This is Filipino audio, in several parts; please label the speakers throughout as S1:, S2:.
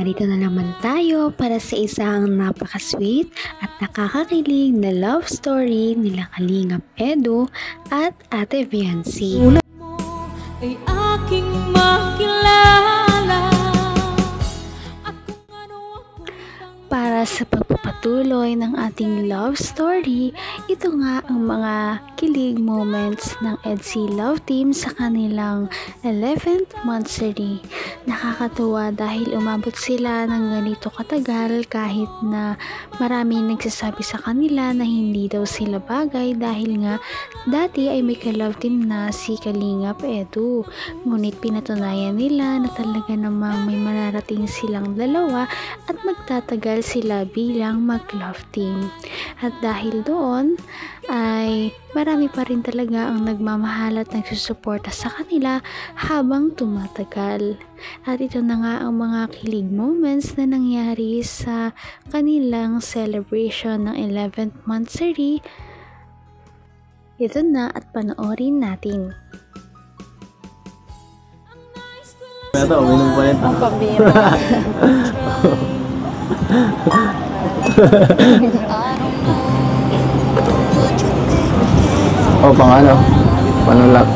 S1: narito na naman tayo para sa isang napaka-sweet at nakakakilig na love story nila Kalingap Edu at Ate Viancy.
S2: Tulad mo ay aking makilala at kung ano
S1: Para sa pagpapatuloy ng ating love story, ito nga ang mga kilig moments ng EDSI Love Team sa kanilang 11th monthsary. Nakakatuwa dahil umabot sila ng ganito katagal kahit na marami nagsasabi sa kanila na hindi daw sila bagay dahil nga dati ay may ka-love team na si Kalingap Edu. Ngunit pinatunayan nila na talaga namang may mararating silang dalawa at magtatagal sila bilang mag-love team. At dahil doon ay marami pa rin talaga ang nagmamahal at nagsusuporta sa kanila habang tumatagal. At ito na nga ang mga kilig moments na nangyari sa kanilang celebration ng 11th monthsary. Ito na at panoorin natin.
S3: Ito, uminom pa ito.
S4: Ang pabira.
S3: Oh, pang ano? Panulak.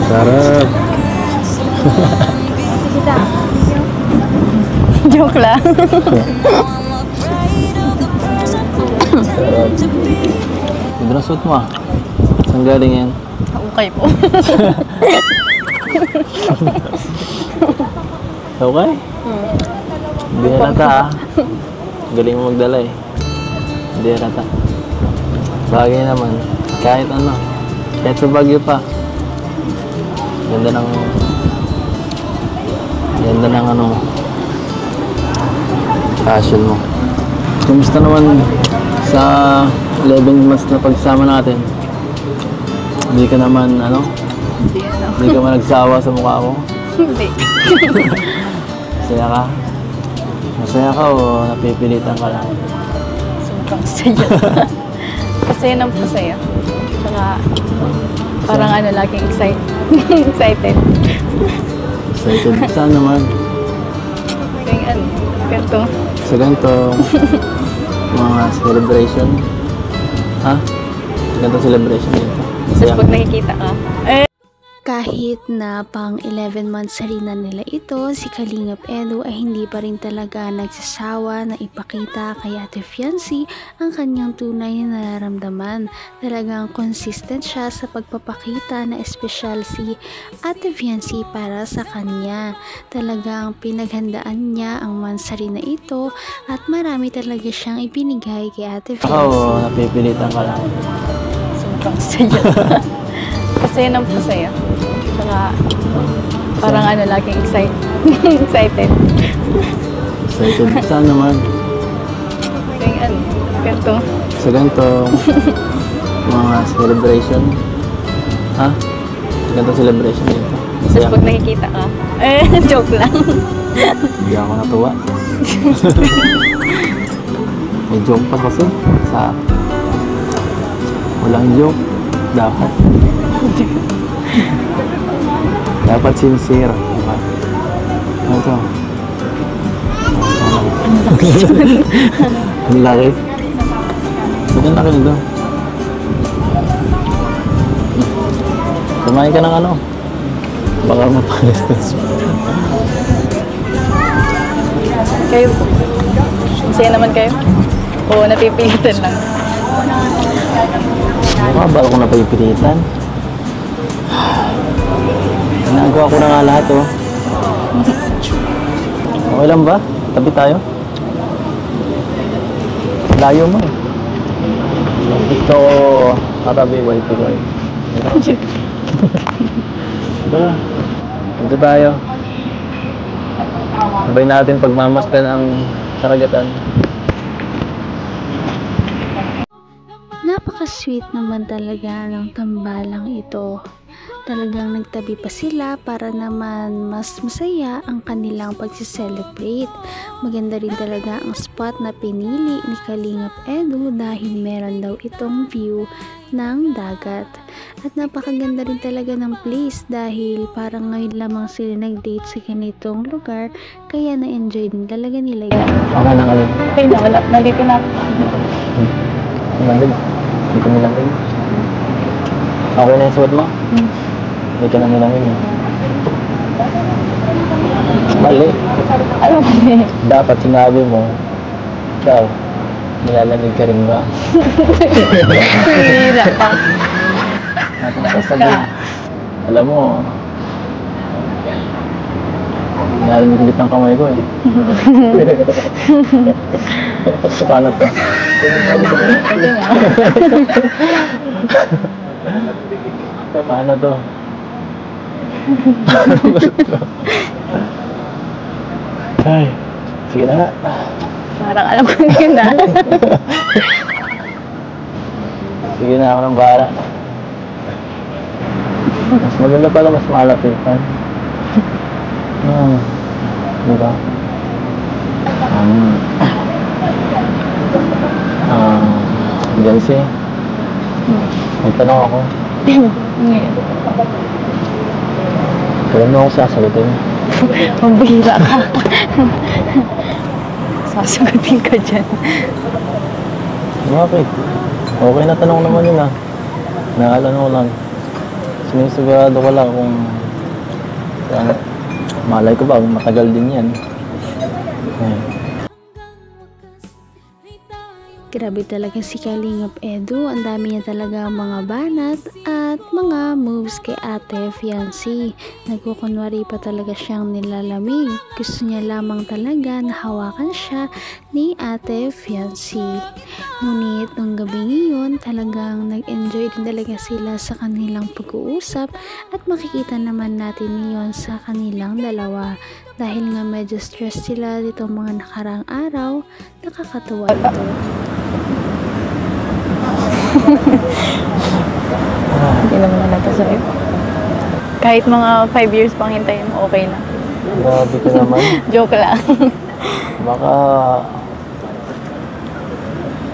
S3: Sarap.
S4: Joke lang.
S3: Sarap. Idrasot mo ah. Saan galing yan?
S4: Okay po.
S3: Okay? Hindi halata ah. Galing mo magdala eh. Hindi halata. Bagay naman. Kahit ano. Kahit sa Baguio pa. Ganda ng ano mo. Fashion mo. Kumusta naman sa 11 months na pagsama natin? Hindi ka naman ano? Hindi ka man nagsawa sa mukha ko?
S4: Hindi.
S3: Masaya ka? Masaya ka o napipilitan ka lang?
S4: Sobrang saya. Pasaya ng pasaya. Saka parang ano, laging excited. Excited.
S3: Excited? Saan naman?
S4: Kaya ano, ganito.
S3: Sa ganitong mga celebration? Ha? Sa ganitong celebration dito? Masaya
S4: Tapos pag nakikita ka,
S1: Kahit na pang 11 months na nila ito, si Kalingap Edu ay hindi pa rin talaga nagsasawa na ipakita kay Ate Viancy ang kanyang tunay na nararamdaman. Talagang consistent siya sa pagpapakita na espesyal si Ate Viancy para sa kanya. Talagang pinaghandaan niya ang monthsary na ito at marami talaga siyang ibinigay kay Ate Viancy.
S3: Oo, napipilitan ka lang.
S4: sobrang saya. Pasaya ng pasaya. Saka parang ano, laging excited. Excited.
S3: Excited? Saan naman?
S4: Kaya ano, ganito.
S3: Sa ganitong mga celebration? Ha? Sa ganitong celebration dito? Masaya
S4: Tapos pag nakikita ka, joke lang.
S3: Hindi ako natuwa. May joke pa kasi sa walang joke. Dapat sincere. Diba? Ano to? Ang laki. Ang laki nito. Kumain ka ng ano? Baka mapalis na.
S4: Kayo po. Masaya naman kayo? Oo, napipilitan lang.
S3: Ba ako napipilitan? Nagawa ko na nga lahat oh. Okay lang ba? Tabi tayo? Layo mo eh. Gusto ko katabi wifi ko eh. Dito tayo. Sabay natin pagmamasdan ang karagatan.
S1: Napaka-sweet naman talaga ng tambalang ito. Talagang nagtabi pa sila para naman mas masaya ang kanilang pagsi-celebrate. Maganda rin talaga ang spot na pinili ni Kalingap Edu dahil meron daw itong view ng dagat. At napakaganda rin talaga ng place dahil parang ngayon lamang sila nag-date sa ganitong lugar, kaya na-enjoy din talaga nila yun.
S3: Okay na kami.
S4: Okay na, wala. Nandito na ako.
S3: Malamig. Hindi ko nilamig. Okay na yung suot mo? Hindi ka na nilamig. Mali.
S4: Ano ba yun?
S3: Dapat sinabi mo, ikaw, nilalamig ka rin ba?
S4: Hira ka.
S3: Sasabihin. Alam mo, nilalamig ng kamay ko eh. Paano to? Paano to? Ay, sige na nga.
S4: Parang alam ko yun na.
S3: Sige na ako ng bahala. Mas maganda pala, mas malapitan. Diba? Jancy, may tanong ako. Kailan mo ako sasagutin?
S4: Mambihira ka. Sasagutin ka dyan.
S3: Bakit? Okay na tanong naman yun ah. Naalala ko lang. Sinisigurado ko lang kung malay ko ba, matagal din yan.
S1: Grabe talaga si Kalingap Edu, ang dami niya talaga mga banat at mga moves kay ate Fiancé. Nagkukunwari pa talaga siyang nilalamig. Gusto niya lamang talaga na hawakan siya ni ate Fiancé. Ngunit nung gabi yun, talagang nag-enjoy din talaga sila sa kanilang pag-uusap at makikita naman natin yun sa kanilang dalawa. Dahil nga medyo stress sila dito mga nakarang araw, nakakatuwa ito.
S4: Hindi naman nalata sa'yo. Kahit mga 5 years pang hintayin mo, okay na.
S3: Grabe ka naman.
S4: Joke lang.
S3: Baka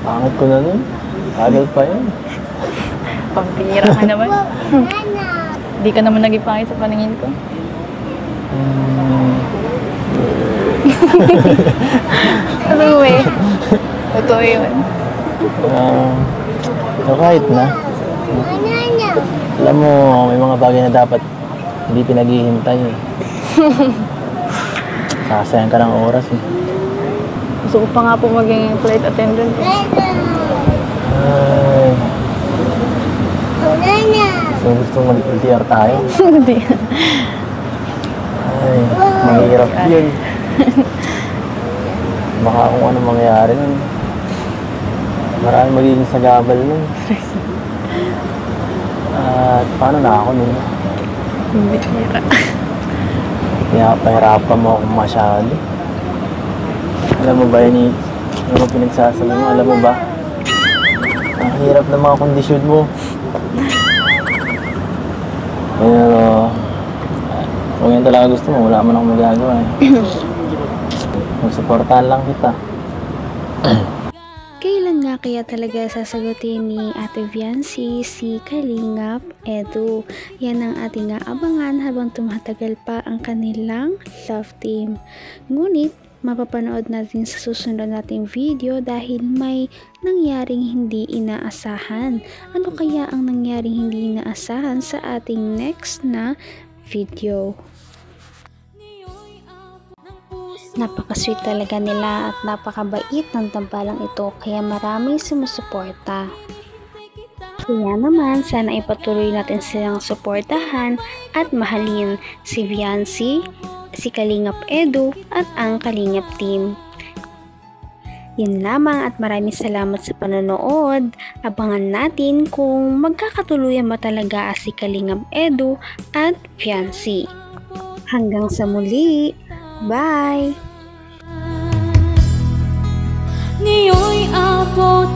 S3: pangit ko na nun. Tagal pa yun.
S4: Pampira ka naman. Hindi ka naman naging pangit sa paningin ko. Ano eh? Totoo yun.
S3: So kahit na. Alam mo, may mga bagay na dapat hindi pinaghihintay eh. Sasayang ka ng oras eh.
S4: Gusto ko pa nga po maging flight attendant eh.
S3: Ay. So gusto mo mag-LTR tayo?
S4: Hindi.
S3: Ay, mahirap yun. Baka kung ano mangyayari nun. Maraming magiging sagabal nun. At paano na ako nun?
S4: Hindi.
S3: Kaya pahirapan mo akong masyado. Alam mo ba yun yung pinagsasabi mo? Alam mo ba? Ang hirap ng mga kondisyon mo. Pero kung yan talaga gusto mo, wala man akong magagawa eh. Magsuportahan lang kita.
S1: Kailan nga kaya talaga sasagutin ni Ate Fiancé si Kalingap Edu? Yan ang ating aabangan habang tumatagal pa ang kanilang love team. Ngunit mapapanood natin sa susunod nating video dahil may nangyaring hindi inaasahan. Ano kaya ang nangyaring hindi inaasahan sa ating next na video? Napaka-sweet talaga nila at napakabait ng tambalang ito kaya maraming sumusuporta. Kaya naman sana ipatuloy natin silang suportahan at mahalin si Fiancé, si Kalingap Edu at ang Kalingap team. Yun lamang at maraming salamat sa panonood. Abangan natin kung magkakatuluyan ba talaga si Kalingap Edu at Fiancé. Hanggang sa muli! Bye!
S2: Ngayon'y abot